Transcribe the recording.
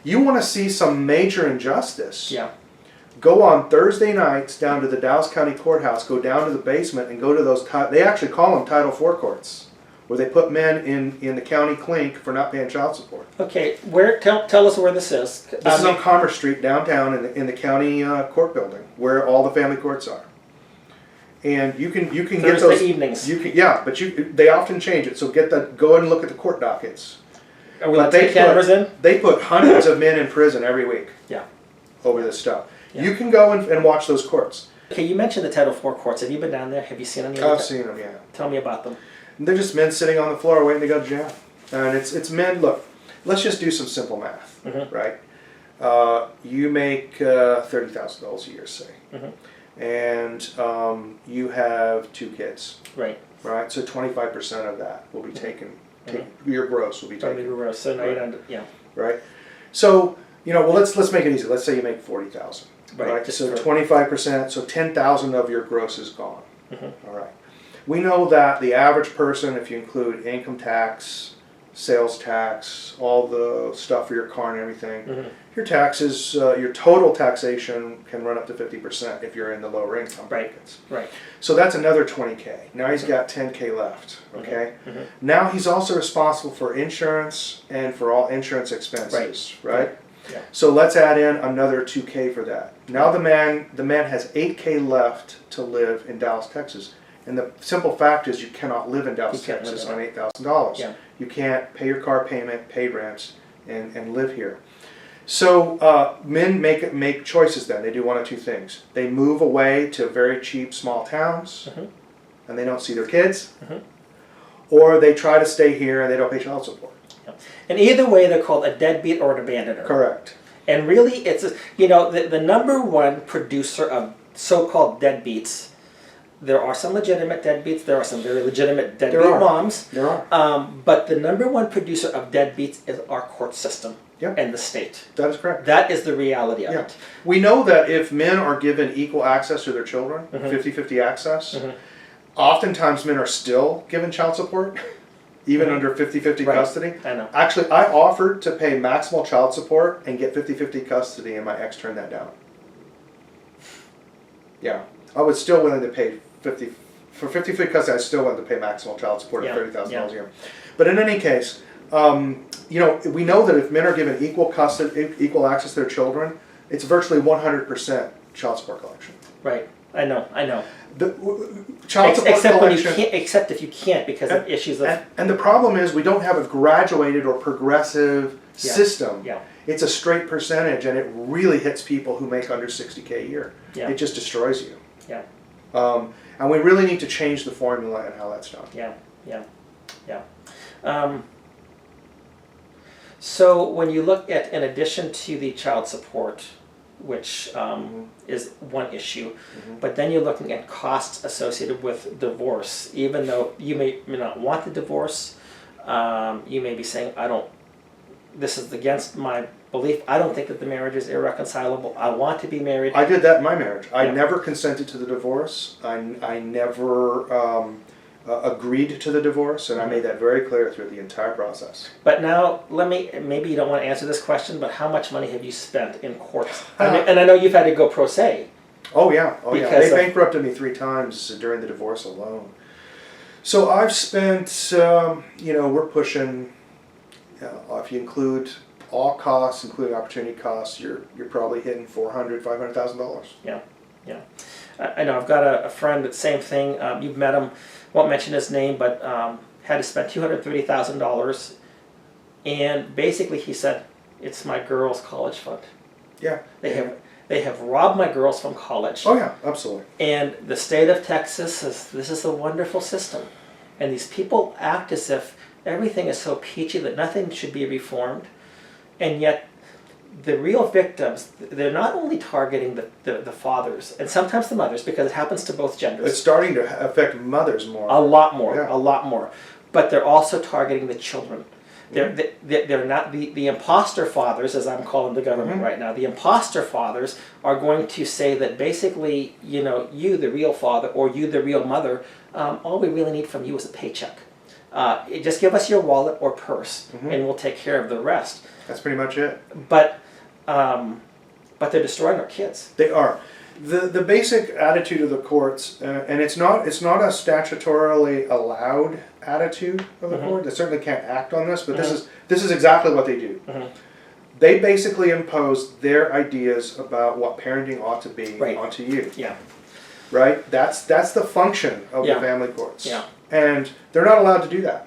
You want to see some major injustice? Yeah. Go on Thursday nights down to the Dallas County Courthouse, go down to the basement and go to those, they actually call them Title IV courts, where they put men in the county clink for not paying child support. Okay, tell us where this is. This is on Commerce Street downtown in the county court building, where all the family courts are. And you can get those Thursday evenings. But they often change it. So go and look at the court dockets. Are we allowed to take cameras in? They put hundreds of men in prison every week. Yeah. Over this stuff. Yeah. You can go and watch those courts. Okay, you mentioned the Title IV courts. Have you been down there? Have you seen any? I've seen them. Yeah. Tell me about them. They're just men sitting on the floor waiting to go to jail. And it's men. Look, let's just do some simple math, right? You make $30,000 a year, say. And you have 2 kids. Right. Right? So 25% of that will be taken. Your gross will be taken. Your gross. So now yeah. Right? So, well, let's make it easy. Let's say you make $40,000. Right? So 25%, so $10,000 of your gross is gone. All right. We know that the average person, if you include income tax, sales tax, all the stuff for your car and everything, your taxes, your total taxation can run up to 50% if you're in the lower income brackets. Right. So that's another $20K. Now he's got $10K left. Okay. Now he's also responsible for insurance and for all insurance expenses. Right. Yeah. So let's add in another $2K for that. Now the man has $8K left to live in Dallas, Texas. And the simple fact is you cannot live in Dallas, Texas on $8,000. Yeah. You can't pay your car payment, pay rents, and live here. So men make choices then. They do one of 2 things. They move away to very cheap small towns, and they don't see their kids. Or they try to stay here and they don't pay child support. Yeah. And either way, they're called a deadbeat or an abandoner. Correct. And really, it's, the number one producer of so-called deadbeats. There are some legitimate deadbeats. There are some very legitimate deadbeat moms. There are. But the number one producer of deadbeats is our court system and the state. That is correct. That is the reality of it. We know that if men are given equal access to their children, 50-50 access, oftentimes men are still given child support, even under 50-50 custody. I know. Actually, I offered to pay maximal child support and get 50-50 custody, and my ex turned that down. Yeah. I was still willing to pay for 50-50 custody. I was still willing to pay maximal child support of $30,000 a year. But in any case, we know that if men are given equal custody, equal access to their children, it's virtually 100% child support collection. Right. I know. The child support collection. Except if you can't because of issues of. And the problem is we don't have a graduated or progressive system. Yeah. It's a straight percentage, and it really hits people who make under $60K a year. Yeah. It just destroys you. Yeah. And we really need to change the formula and how that's done. Yeah. So when you look at, in addition to the child support, which is one issue, but then you're looking at costs associated with divorce. Even though you may not want the divorce, you may be saying, this is against my belief. I don't think that the marriage is irreconcilable. I want to be married. I did that in my marriage. I never consented to the divorce. I never agreed to the divorce, and I made that very clear through the entire process. But now, maybe you don't want to answer this question, but how much money have you spent in courts? And I know you've had to go pro se. Oh yeah. They bankrupted me 3 times during the divorce alone. So I've spent, we're pushing, if you include all costs, including opportunity costs, you're probably hitting $400,000-$500,000. Yeah. I know. I've got a friend that same thing. You've met him. Won't mention his name, but had to spend $230,000, and basically he said, "It's my girls' college fund." Yeah. They have robbed my girls from college. Oh yeah, absolutely. And the state of Texas says this is a wonderful system, and these people act as if everything is so peachy that nothing should be reformed, and yet the real victims, they're not only targeting the fathers, and sometimes the mothers, because it happens to both genders. It's starting to affect mothers more. A lot more. But they're also targeting the children. They're not the imposter fathers, as I'm calling the government right now. The imposter fathers are going to say that basically, you the real father, or you, the real mother, all we really need from you is a paycheck. Just give us your wallet or purse, and we'll take care of the rest. That's pretty much it. But they're destroying our kids. They are. The basic attitude of the courts, and it's not a statutorily allowed attitude of the court. They certainly can't act on this, but this is exactly what they do. They basically impose their ideas about what parenting ought to be onto you. Yeah. Right? That's the function of the family courts. Yeah. And they're not allowed to do that.